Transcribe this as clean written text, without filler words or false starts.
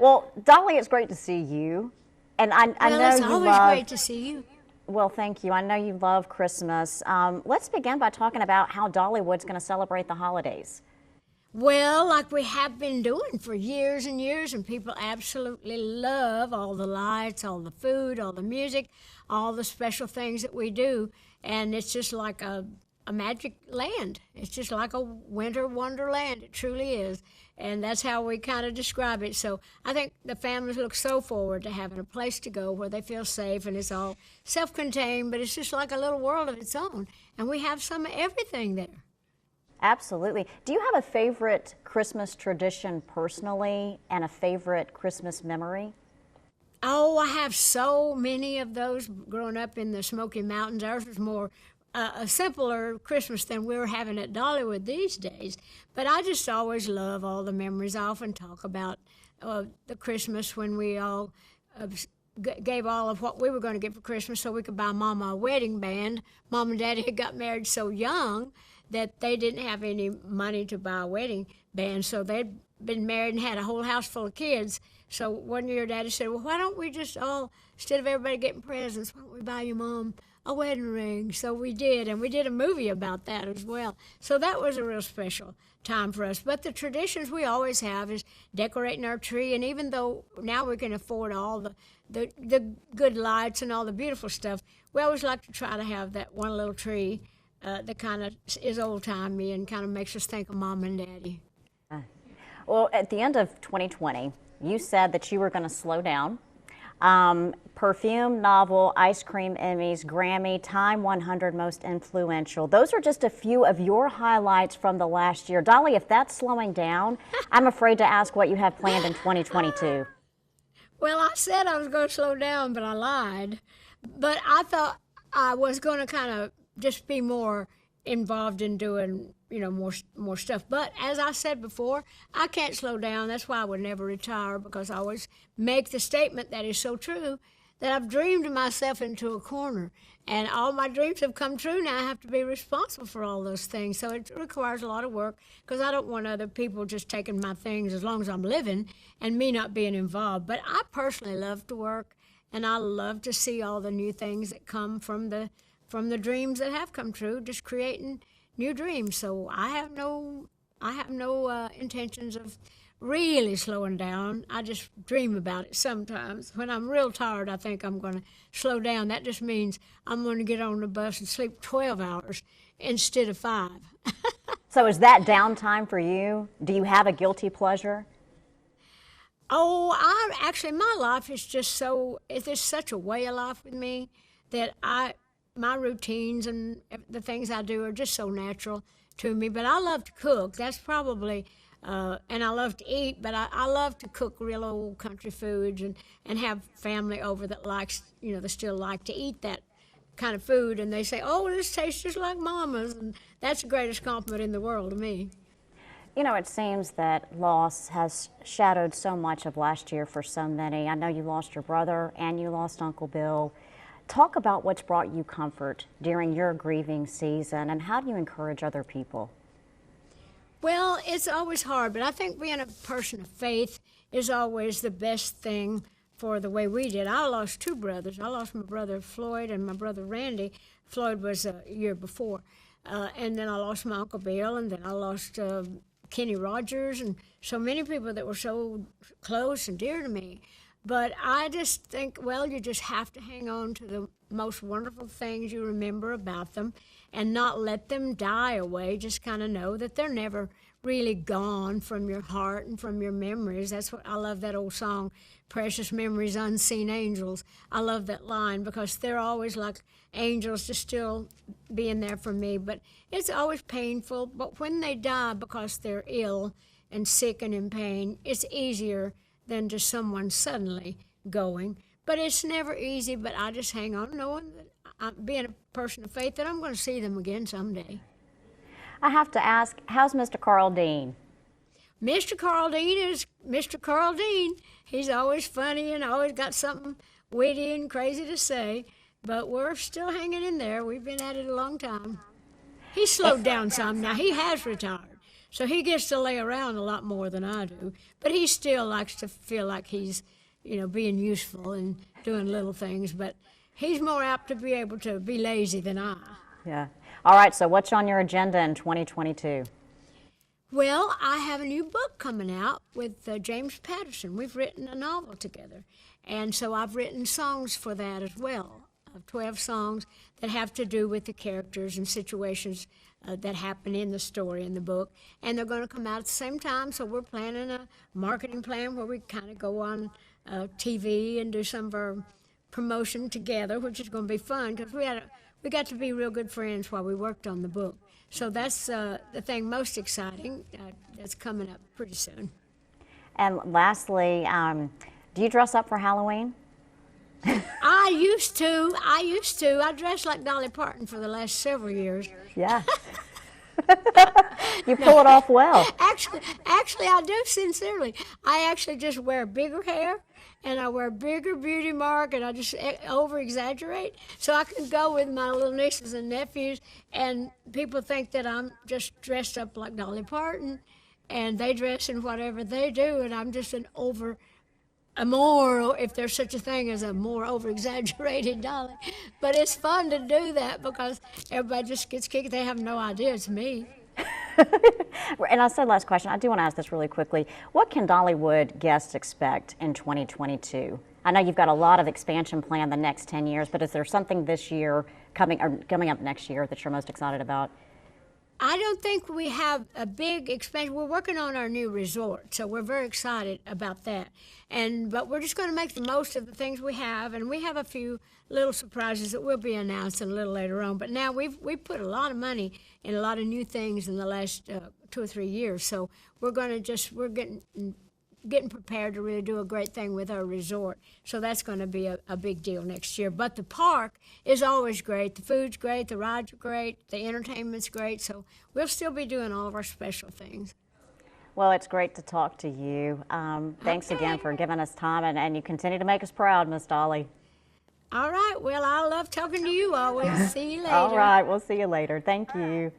Well, Dolly, it's great to see you. And I Well, know it's you always love, great to see you. well, thank you. I know you love Christmas. Let's begin by talking about how Dollywood's going to celebrate the holidays. Well, like we have been doing for years and years, and people absolutely love all the lights, all the food, all the music, all the special things that we do. And it's just like a magic land. It's just like a winter wonderland. It truly is. And that's how we kind of describe it. So I think the families look so forward to having a place to go where they feel safe, and it's all self contained, but it's just like a little world of its own. And we have some of everything there. Absolutely. Do you have a favorite Christmas tradition personally and a favorite Christmas memory? Oh, I have so many of those growing up in the Smoky Mountains. Ours was more a simpler Christmas than we're having at Dollywood these days. But I just always love all the memories. I often talk about the Christmas when we all gave all of what we were going to get for Christmas so we could buy Mama a wedding band. Mom and Daddy had got married so young that they didn't have any money to buy a wedding band, so they'd been married and had a whole house full of kids. So one year Daddy said, well, why don't we just all, instead of everybody getting presents, why don't we buy your mom a wedding ring? So we did, and we did a movie about that as well. So that was a real special time for us. But the traditions we always have is decorating our tree, and even though now we can afford all the good lights and all the beautiful stuff, we always like to try to have that one little tree that kind of is old-timey and kind of makes us think of Mom and Daddy. Well, at the end of 2020, you said that you were going to slow down. Perfume, novel, ice cream Emmys, Grammy, Time 100 Most Influential. Those are just a few of your highlights from the last year. Dolly, if that's slowing down, I'm afraid to ask what you have planned in 2022. Well, I said I was going to slow down, but I lied. But I thought I was going to kind of just be more involved in doing, more stuff. But as I said before, I can't slow down. That's why I would never retire, because I always make the statement that is so true that I've dreamed myself into a corner. And all my dreams have come true. Now I have to be responsible for all those things. So it requires a lot of work, because I don't want other people just taking my things as long as I'm living and me not being involved. But I personally love to work, and I love to see all the new things that come from the dreams that have come true, just creating new dreams. So I have no intentions of really slowing down. I just dream about it sometimes. When I'm real tired, I think I'm going to slow down. That just means I'm going to get on the bus and sleep 12 hours instead of 5. So is that downtime for you? Do you have a guilty pleasure? Oh, my life is just it's such a way of life with me that my routines and the things I do are just so natural to me. But I love to cook. That's probably, and I love to eat, but I love to cook real old country foods and have family over that likes, they still like to eat that kind of food. And they say, oh, this tastes just like Mama's. And that's the greatest compliment in the world to me. It seems that loss has shadowed so much of last year for so many. I know you lost your brother and you lost Uncle Bill. Talk about what's brought you comfort during your grieving season, and how do you encourage other people? Well, it's always hard, but I think being a person of faith is always the best thing for the way we did. I lost 2 brothers. I lost my brother Floyd and my brother Randy. Floyd was a year before. And then I lost my Uncle Bill, and then I lost Kenny Rogers, and so many people that were so close and dear to me. But I just think, well, you just have to hang on to the most wonderful things you remember about them and not let them die away. Just kind of know that they're never really gone from your heart and from your memories. That's what I love, that old song, Precious Memories, Unseen Angels. I love that line because they're always like angels just still being there for me. But it's always painful. But when they die because they're ill and sick and in pain, it's easier than just someone suddenly going. But it's never easy, but I just hang on knowing that I'm being a person of faith that I'm going to see them again someday. I have to ask, how's Mr. Carl Dean? Mr. Carl Dean is Mr. Carl Dean. He's always funny and always got something witty and crazy to say, but we're still hanging in there. We've been at it a long time. He's slowed down some now. He has retired. So he gets to lay around a lot more than I do. But he still likes to feel like he's, being useful and doing little things. But he's more apt to be able to be lazy than I. Yeah. All right, so what's on your agenda in 2022? Well, I have a new book coming out with James Patterson. We've written a novel together. And so I've written songs for that as well, 12 songs that have to do with the characters and situations that happen in the story in the book. And they're going to come out at the same time, so we're planning a marketing plan where we kind of go on TV and do some of our promotion together, which is going to be fun because we got to be real good friends while we worked on the book. So that's the thing most exciting that's coming up pretty soon. And lastly, do you dress up for Halloween? I used to. I dressed like Dolly Parton for the last several years. Yeah. You pull it off well. Actually, I do sincerely. I actually just wear bigger hair, and I wear bigger beauty mark, and I just over-exaggerate. So I can go with my little nieces and nephews, and people think that I'm just dressed up like Dolly Parton, and they dress in whatever they do, and I'm just a more, if there's such a thing as a more over-exaggerated Dolly. But it's fun to do that because everybody just gets kicked. They have no idea it's me. And I said last question, I do want to ask this really quickly. What can Dollywood guests expect in 2022? I know you've got a lot of expansion planned the next 10 years, but is there something this year coming up next year that you're most excited about? I don't think we have a big expansion. We're working on our new resort, so we're very excited about that. But we're just going to make the most of the things we have, and we have a few little surprises that will be announcing a little later on. But now we've put a lot of money in a lot of new things in the last 2 or 3 years, so we're getting prepared to really do a great thing with our resort. So that's going to be a big deal next year. But the park is always great. The food's great, the rides are great, the entertainment's great. So we'll still be doing all of our special things. Well, it's great to talk to you. Thanks again for giving us time, and you continue to make us proud, Miss Dolly. All right. Well, I love talking to you always. See you later. All right. We'll see you later. Thank you.